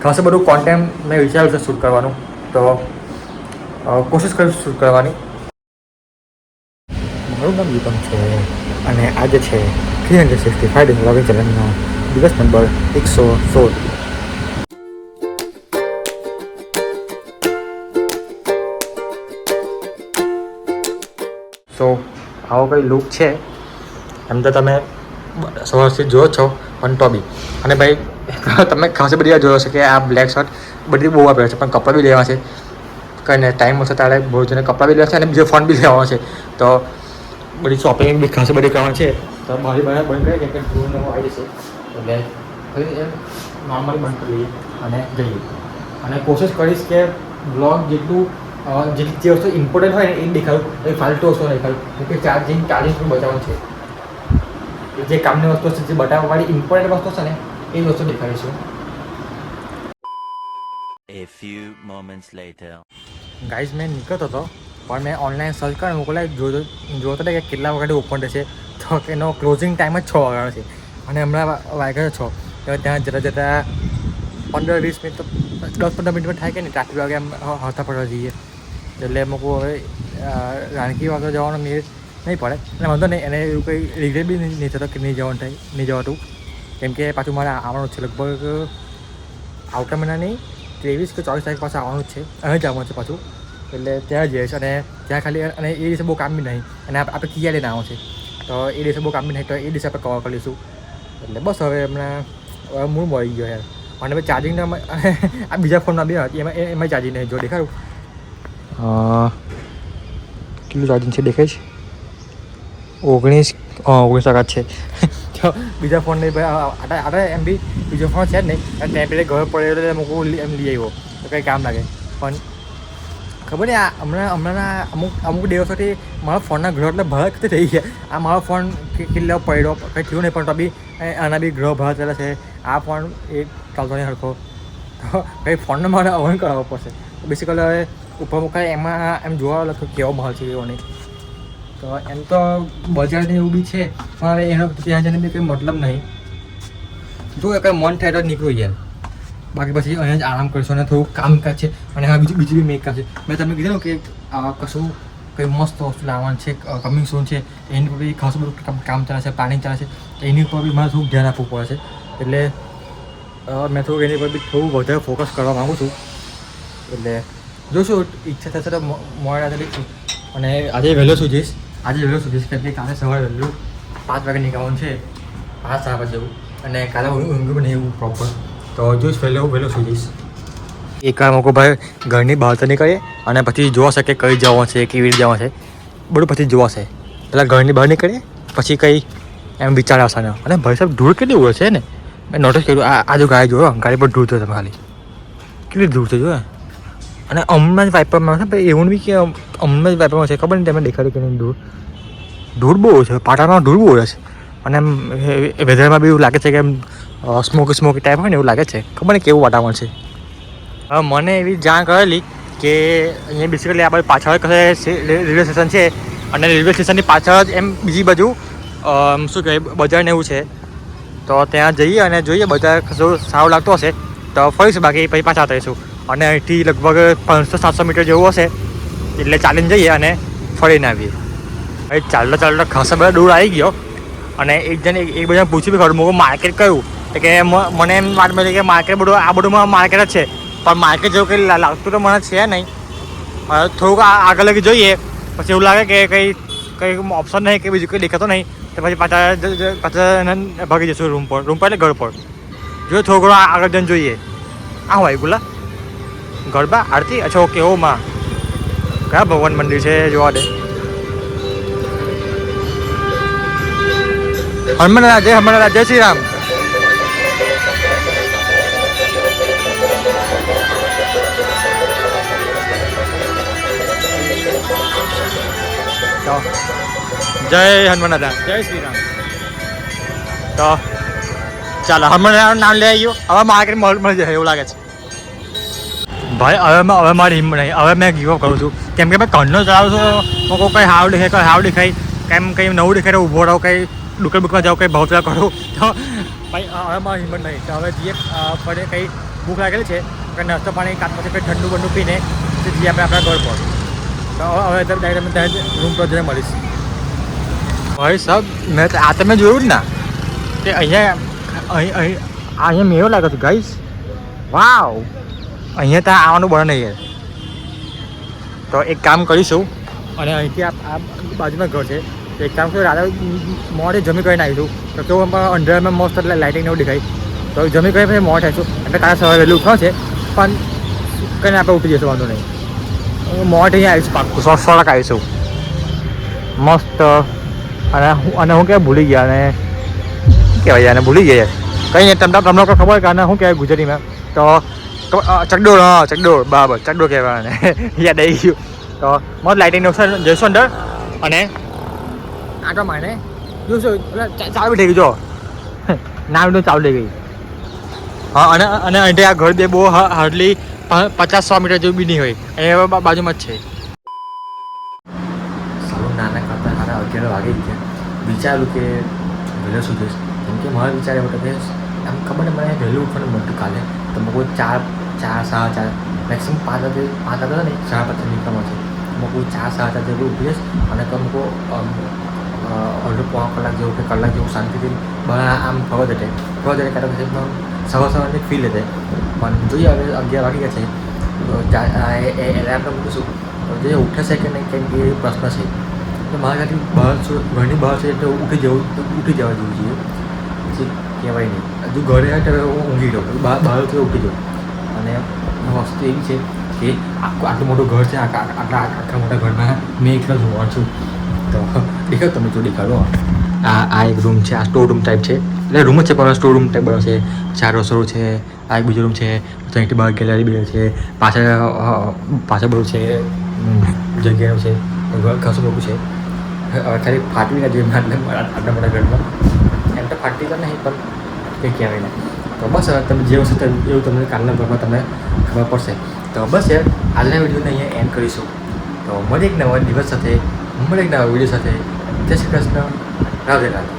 ખાસું બધું કોન્ટેન્ટ મેં વિચાર્યું છે શૂટ કરવાનું, તો કોશિશ કરીશ શૂટ કરવાની. મારું નામ દીપક છે અને આજે છે 365 ડેઝ વ્લોગિંગ ચેલેન્જનો દિવસ નંબર 116. સો આવો કંઈ લુક છે. એમ તો તમે સવારથી જોવો છો પણ તો બી, અને ભાઈ તમે ખાસી બધી જોયો છે કે આ બ્લેક શર્ટ બધી બહુ આપે છે, પણ કપડાં બી લેવા છે. કંઈ ને ટાઈમ હશે ત્યારે બહુ જઈને કપડાં બી લેવા છે અને બીજો ફોન બી લેવાનો છે. તો બધી શોપિંગ બી ખાસી બધી કરવાની છે. તો મારી બહાર બંધ કરીએ કે ધૂળ આવી જશે, એટલે ફરી એમ નોર્મલી બંધ કરી લઈએ અને જઈએ. અને કોશિશ કરીશ કે બ્લોગ જેટલું જે વસ્તુ ઇમ્પોર્ટન્ટ હોય ને એ દેખાડું, એ ફાલતુ વસ્તુ દેખાડું. કે ચાર્જિંગ બચાવવાનું છે. જે કામની વસ્તુ છે, જે બતાવવાવાળી ઇમ્પોર્ટન્ટ વસ્તુ છે ને એ વસ્તુ દેખાડીશું. A few moments later. Guys મેં નીકળતો હતો પણ મેં ઓનલાઈન સર્ચ કરીને મોકલાય જોતો કે કેટલા વખતે ઓપન થશે. તો એનો ક્લોઝિંગ ટાઈમ જ 6 વાગ્યાનો છે અને હમણાં વાગ્યા 6. તો ત્યાં જતાં 15-20 મિનિટ તો 10-15 મિનિટમાં થાય કે નહીં, ટ્રાફિક વાગે એમ હરતા ફરવા જઈએ. એટલે મૂકવું હવે રાણકી વાગે જવાનો મેળ નહીં પડે અને વાંધો નહીં. એને એવું કંઈ રિગ્રેટ બી નહીં થતો કે નહીં જવાતું, કેમ કે પાછું મારે આવવાનું છે લગભગ આવતા મહિનાની 23 કે 24 તારીખ પાસે આવવાનું જ છે. અહીં જ આવવાનું છે પાછું, એટલે ત્યાં જઈએ છીએ. અને ત્યાં ખાલી અને એ દિવસે બહુ કામ બી નહીં, અને આપણે કિયા લઈને આવવાનું છે. તો એ દિવસે બહુ કામ બી નહીં, તો એ દિવસે આપણે કવર કરી લઈશું. એટલે બસ હવે હમણાં મૂળ મળી ગયો યાર. અને ભાઈ ચાર્જિંગના આ બીજા ફોનમાં બી હતી, એમાં ચાર્જિંગ નહીં. જો દેખાડું કેટલું ચાર્જિંગ છે દેખાય છે? 19% છે. તો બીજા ફોન નહીં ભાઈ, આપણે એમ બી બીજો ફોન છે જ નહીં. ત્યાં પેલે ઘર પડેલો મૂકવું એમ લઈ આવ્યો તો કંઈ કામ લાગે. પણ ખબર નહીં હમણાંના અમુક દિવસોથી મારા ફોનના ગ્રહ એટલે ભાડા કેટલી થઈ ગયા. આ મારો ફોન કેટલો પડ્યો કંઈ થયું નહીં, પણ તો બી આના બી ગ્રહ ભાડા થયેલા છે. આ ફોન એ ચાલતો નહીં સરખો, તો કંઈ ફોનને મારે અવન કરાવવો પડશે. બેસિકલી હવે ઉપર મુકાય એમાં એમ જોવા લખો કેવો માલ છે એવો નહીં. તો એમ તો બજારની એવું બી છે, પણ હવે એનો ત્યાં જઈને બી કંઈ મતલબ નહીં. જો કંઈ મન થાય તો નીકળું યાર, બાકી પછી અહીંયા જ આરામ કરીશું. અને થોડું કામકાજ છે અને આ બીજું બી મેં કામ છે. મેં તમને કીધું કે કશું કંઈ મસ્ત વસ્તુ લાવવાનું છે, કમિંગ સૂન છે, એની પર બી ખાસું બધું કામ ચાલે છે, પ્લાનિંગ ચાલે છે. એની ઉપર બી મારે થોડુંક ધ્યાન આપવું પડે છે. એટલે મેં થોડુંક એની પર બી થોડું વધારે ફોકસ કરવા માગું છું. એટલે જોશું, ઈચ્છા થશે તો મોડા લઈશું. અને આજે વહેલો સૂજીશ કેમ કે કાલે સવારે વહેલું 5 વાગે નીકળવાનું છે, 5-7 વાગે જવું. અને કાલે ઊંઘ પણ એવું પ્રોપર, તો જોઈશ વહેલો સૂજીશ. એક વાર મૂકો ભાઈ ઘરની બહાર તો નીકળીએ અને પછી જોવાશે કે કઈ જવાનું છે, કેવી રીતે જવાનું છે, બધું પછી જોવાશે. પહેલાં ઘરની બહાર નીકળીએ પછી કંઈ એમ વિચાર આવશે ને. અને ભાઈ સાહેબ ધૂળ કેટલી હોય છે ને, મેં નોટિસ કર્યું. આ જો ગાડી જોયો, ગાડી પર ધૂળ છે, તમે ખાલી કેટલી ધૂળ છે જોયો. અને હમણાં જ વાઇપરમાં છે ભાઈ, એવું બી કે હમણાં જ વાઇપરમાં છે, ખબર નહીં તમે દેખાડી કે નહીં. ધૂળ બહુ છે, પાટામાં ધૂળ બહુ હોય છે. અને એમ વેધરમાં બી એવું લાગે છે કે એમ સ્મોકી ટાઈપ હોય ને એવું લાગે છે. ખબર નહીં કેવું વાતાવરણ છે. હવે મને એવી જાણ કરેલી કે અહીંયા બેસિકલી આપણે પાછળ કશે રેલવે સ્ટેશન છે, અને રેલવે સ્ટેશનની પાછળ જ એમ બીજી બાજુ શું કહેવાય બજાર ને એવું છે. તો ત્યાં જઈએ અને જોઈએ બજાર કશું સારું લાગતું હશે તો ફરીશું, બાકી પછી પાછા થઈશું. અને અહીંથી લગભગ 500-700 મીટર જેવું હશે, એટલે ચાલીને જઈએ અને ફરીને આવીએ. ભાઈ ચાલતા ખાસા બધા દૂર આવી ગયો. અને એક બધા પૂછ્યું બી ખરું હું માર્કેટ કયું, કે મને એમ વાત મળી કે માર્કેટ બધું આ બધુંમાં માર્કેટ જ છે, પણ માર્કેટ જેવું કંઈ લાગતું તો મને છે નહીં. થોડુંક આગળ લગી જોઈએ, પછી એવું લાગે કે કંઈ ઓપ્શન નહીં કે બીજું કંઈ દેખાતો નહીં, તો પછી પાછા ભાગી જઈશું રૂમ પર એટલે ઘર પર. જો થોડું ઘણું આગળ જઈને જોઈએ. આ હોય બોલા ગરબા આરતી, અચ્છા ઓકે. ઓ માં કયા ભગવાન મંદિર છે જોવા દે. હનુમાન રાજ, જય શ્રી રામ. જય હનુમાન દાદા, જય શ્રી રામ. તો ચાલો હનુમાન નામ લઈ આવ્યો. હવે માર્કેટ મળી જાય એવું લાગે છે ભાઈ. હવે મારી હિંમત નહીં, હવે મેં ગીવ અપ કરું છું. કેમ કે મેં ઘરનો ચલાવું છું, કોઈ હાવ દેખાય કેમ કંઈ નવું દેખાય ઊભો રહો, કંઈ દુકાનમાં જાઓ, કંઈ ભાવ કરું. તો ભાઈ હવે મારી હિંમત નહીં. તો હવે જઈએ ફરે કંઈ ભૂખ લાગેલી છે કંઈ નાસ્તો પાણી કાં પછી કંઈ ઠંડુ બંડુ પીને જઈએ આપણે આપણા ઘર પર. તો હવે ડાયરેક્ટ અમે ત્યાં રૂમ પર જઈને મળીશ. ભાઈ સાહેબ મેં આ તમે જોયું જ ના કે અહીંયા મેળો લાગે છે ગાઈસ. વાવ અહીંયા ત્યાં આવવાનું બને નહીં યાર. તો એક કામ કરીશું અને અહીંથી આ બાજુમાં ઘર છે એક કામ કર્યું રાત્રે મોડે જમી કરીને આવીશું તો કેવું અંધારામાં મસ્ત એટલે લાઇટિંગ એવું દેખાય તો જમી કરીને પછી મોડે આવીશું એટલે કાલે સવારે વહેલું ઉઠવા છે પણ કંઈ આપણે ઉઠી જશું વાંધો નહીં. મોડે અહીંયા આવીશું પાક્કું 100% આવીશું મસ્ત. અને હું કહેવાય ભૂલી ગયા અને શું કહેવાય યાર ભૂલી ગયા કંઈ નહીં તમને કોઈ ખબર કે અને શું કહેવાય ગુજરાતીમાં તો ચકડોળ. હા ચકડોળ બરાબર ચકડોળ કહેવાય અને યાદ આવી ગયું. તો મસ્ત લાઇટિંગ જઈશું અંદર અને આટો માને જોઈશું ચાલુ થઈ ગયું જો ના ચાલુ થઈ ગઈ. હા અને અહીં આ ઘર બે બહુ હાર્ડલી 50-100 મીટર જેવું બી નહીં હોય એ બાજુમાં જ છે. સારું નાના કરતા મારા 11 વાગી ગયા વિચાર્યું કે વહેલો શું જઈશ કેમ કે મારો વિચાર એવો હતો કે આમ ખબર ને મને વહેલું ઉઠવાનું મળતું કાલે તો કોઈ 4-4 મેક્સિમમ 5 વાગે ને 5:30 નીકળવા છે કોઈ 4-4 જેવું ઉઠી જઈશ અને અડધો પોણો કલાક જેવું કે કલાક જેવું શાંતિથી બહાર આમ ફરવા જતે કાઢો પછી સવારની ફીલ લેતે પણ જોઈએ હવે 11 વાગી ગયા છે એલાર્મ મૂકીશું જે ઉઠે છે કે નહીં કેમ કે એ પ્રશ્ન છે તો મારા ઘરથી ઘરની બહાર છે એટલે ઉઠી જવા જેવું જોઈએ પછી કહેવાય નહીં હજુ ઘરે આવે તો ઊંઘી જાઉં બહારથી ઉઠી જાઉં અને વસ્તુ એવી છે કે આટલું મોટું ઘર છે આટલા મોટા ઘરમાં મેં એકલા જોવાનું છું તો દેખાવ તમે જો દેખાડો આ એક રૂમ છે આ સ્ટોર રૂમ ટાઈપ છે એટલે રૂમ જ છે પણ સ્ટોર રૂમ ટાઈપ બનો છે 4 રસોડું છે આ એક બીજો રૂમ છે ત્યાંથી બહાર ગેલેરી બી છે પાછળ બધું છે જગ્યાનું છે ખાસું બધું છે હવે ખાલી ફાટવી ના જોઈએ આટલા મોટા ઘરમાં એમ તો ફાટતી તો નહીં પણ કંઈ કહેવાય નહીં તો બસ હવે તમે જે વસ્તુ એવું તમને કાલના ઘરમાં તમને ખબર પડશે તો બસ યાર આજના વિડીયોને અહીંયા એન્ડ કરીશું તો મળે એક નવા દિવસ સાથે મળે એક નવા વિડીયો સાથે જય શ્રી કૃષ્ણ રાધે રાધે.